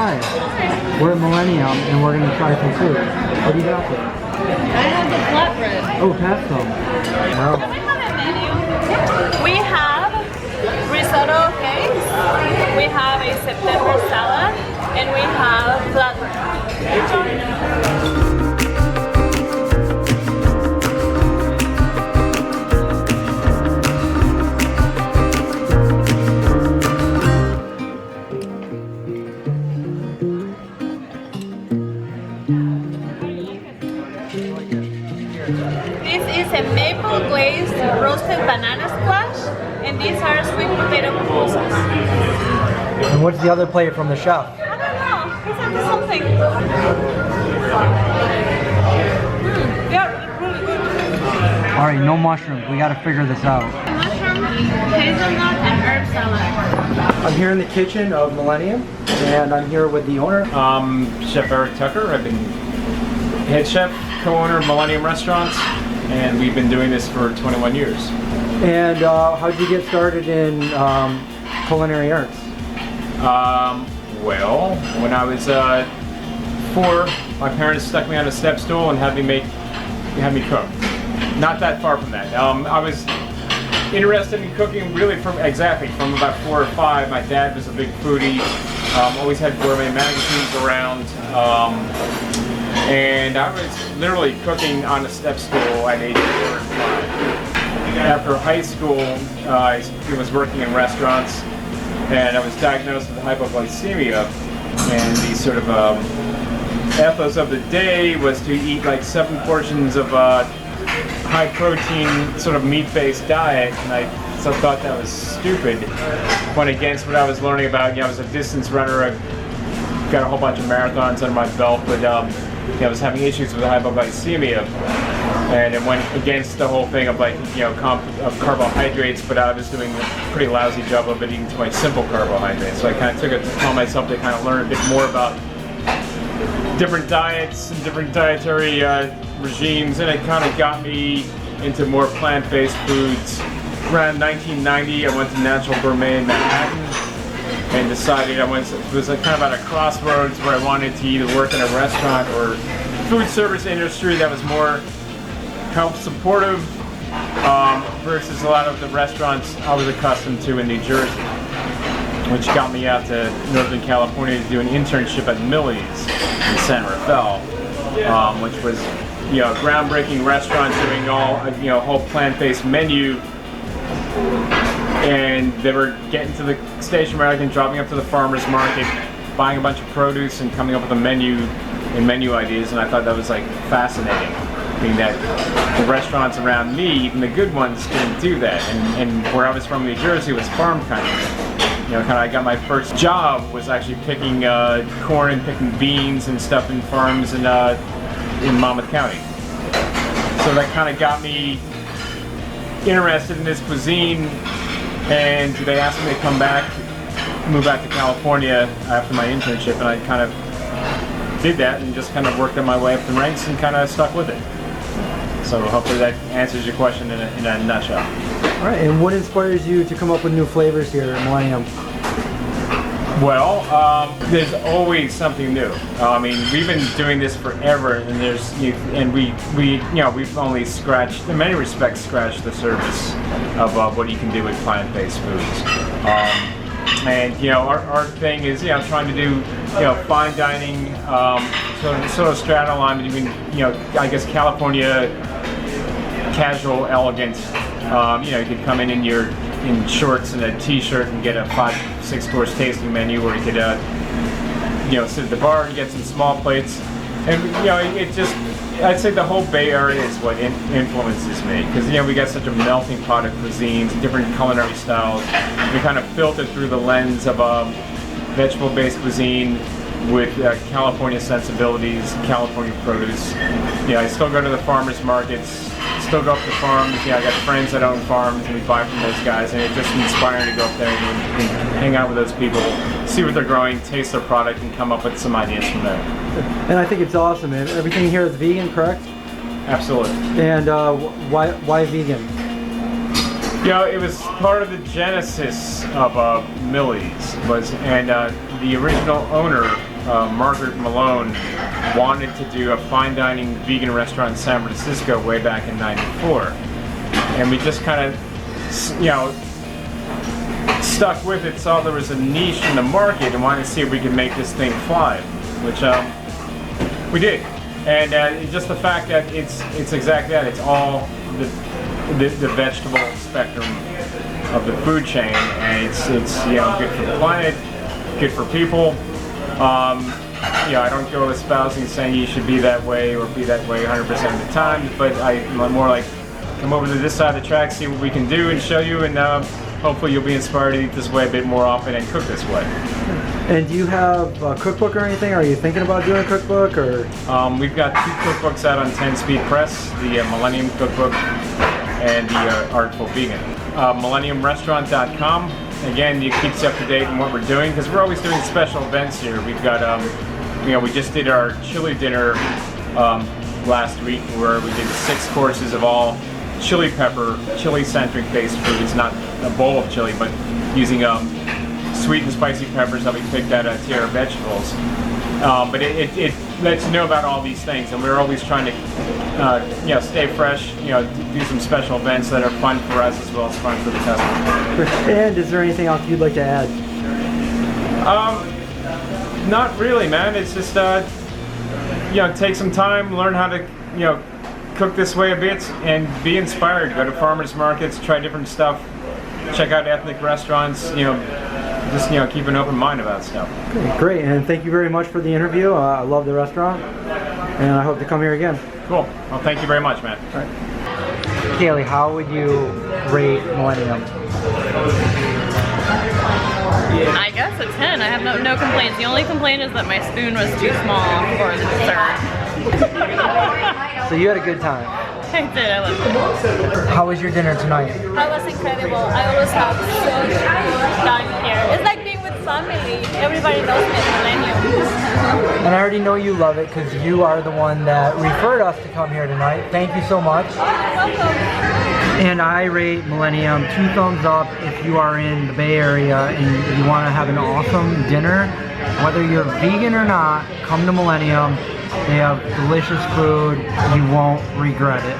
Hi. We're at Millennium and we're going to try some food. What do you got there? I have the flatbread. Oh, pass some. Wow. Can we have a menu? We have risotto cakes, we have a September salad, and we have flatbread. This is a maple glazed roasted banana squash, and these are sweet potato pupusas. And what's the other plate from the chef? I don't know, he's up to something. Yeah, really good. Alright, no mushrooms. We got to figure this out. Mushroom, hazelnut, and herb salad. I'm here in the kitchen of Millennium, and I'm here with the owner. Chef Eric Tucker. I've been head chef, co-owner of Millennium Restaurants, and we've been doing this for 21 years. And how did you get started in culinary arts? Well, when I was 4, my parents stuck me on a step stool and had me cook. Not that far from that. I was interested in cooking really from about 4 or 5. My dad was a big foodie. Always had gourmet magazines around. And I was literally cooking on a step stool at age 4 or 5. After high school, I was working in restaurants, and I was diagnosed with hypoglycemia. And the sort of ethos of the day was to eat like 7 portions of high protein, sort of meat-based diet, and I thought that was stupid. Went against what I was learning about. You know, I was a distance runner. I got a whole bunch of marathons under my belt, but I was having issues with hypoglycemia, and it went against the whole thing of of carbohydrates, but I was doing a pretty lousy job of eating too much simple carbohydrates. So I kind of took it upon myself to kind of learn a bit more about different diets and different dietary regimes, and it kind of got me into more plant-based foods. Around 1990, I went to Natural Gourmet in Manhattan, and decided it was kind of at a crossroads where I wanted to either work in a restaurant or food service industry that was more health supportive versus a lot of the restaurants I was accustomed to in New Jersey, which got me out to Northern California to do an internship at Millie's in San Rafael, which was a groundbreaking restaurant doing all whole plant-based menu. And they were getting to the station wagon, driving up to the farmer's market, buying a bunch of produce and coming up with a menu and menu ideas, and I thought that was like fascinating. Being that the restaurants around me, even the good ones, didn't do that. And where I was from, New Jersey, was farm country. I got my first job was actually picking corn and picking beans and stuff in farms in Monmouth County. So that kind of got me interested in this cuisine, and they asked me to come back, move back to California after my internship, and I kind of did that and just kind of worked my way up the ranks and kind of stuck with it. So hopefully that answers your question in a nutshell. All right, and what inspires you to come up with new flavors here at Millennium? Well, there's always something new. I mean, we've been doing this forever, and we've only scratched, in many respects, scratched the surface of what you can do with plant-based foods. And our thing is trying to do fine dining, sort of straddle line between I guess California casual elegance. You could come in shorts and a t-shirt and get a 5-6 course tasting menu, or you could sit at the bar and get some small plates. And I'd say the whole Bay Area is what influences me, because we got such a melting pot of cuisines, different culinary styles. We kind of filter through the lens of vegetable-based cuisine with California sensibilities, California produce. I still go to the farmers markets, still go up to farms. I got friends that own farms, and we buy from those guys, and it's just inspiring to go up there and hang out with those people, see what they're growing, taste their product, and come up with some ideas from there. And I think it's awesome, man. Everything here is vegan, correct? Absolutely. And why vegan? It was part of the genesis of Millie's, and the original owner Margaret Malone wanted to do a fine dining vegan restaurant in San Francisco way back in '94, and we just kind of, stuck with it, saw there was a niche in the market, and wanted to see if we could make this thing fly, which we did. And just the fact that it's exactly that. It's all the vegetable spectrum of the food chain, and it's good for the planet, good for people. I don't go espousing saying you should be that way or be that way 100% of the time, but I'm more like, come over to this side of the track, see what we can do and show you, and hopefully you'll be inspired to eat this way a bit more often and cook this way. And do you have a cookbook or anything? Are you thinking about doing a cookbook, or? We've got 2 cookbooks out on 10-speed press, the Millennium Cookbook and the Artful Vegan. MillenniumRestaurant.com. Again, it keeps you up to date on what we're doing, because we're always doing special events here. We've got, we just did our chili dinner last week, where we did 6 courses of all chili pepper, chili-centric based foods, not a bowl of chili, but using sweet and spicy peppers that we picked out of tiara vegetables. But it lets you know about all these things, and we're always trying to stay fresh, do some special events that are fun for us as well as fun for the customer. And is there anything else you'd like to add? Not really, man. It's just take some time, learn how to cook this way a bit, and be inspired. Go to farmers markets, try different stuff, check out ethnic restaurants, just keep an open mind about stuff. Okay, great, and thank you very much for the interview. I love the restaurant, and I hope to come here again. Cool. Well, thank you very much, man. All right. Kaylee, how would you rate Millennium? I guess a 10. I have no complaints. The only complaint is that my spoon was too small for the dessert. So you had a good time. I did. I loved it. How was your dinner tonight? That was incredible. I always have so good time here. It's like being with family. Everybody knows me at Millennium. And I already know you love it because you are the one that referred us to come here tonight. Thank you so much. Welcome. And I rate Millennium 2 thumbs up if you are in the Bay Area and you want to have an awesome dinner. Whether you're vegan or not, come to Millennium. They have delicious food. You won't regret it.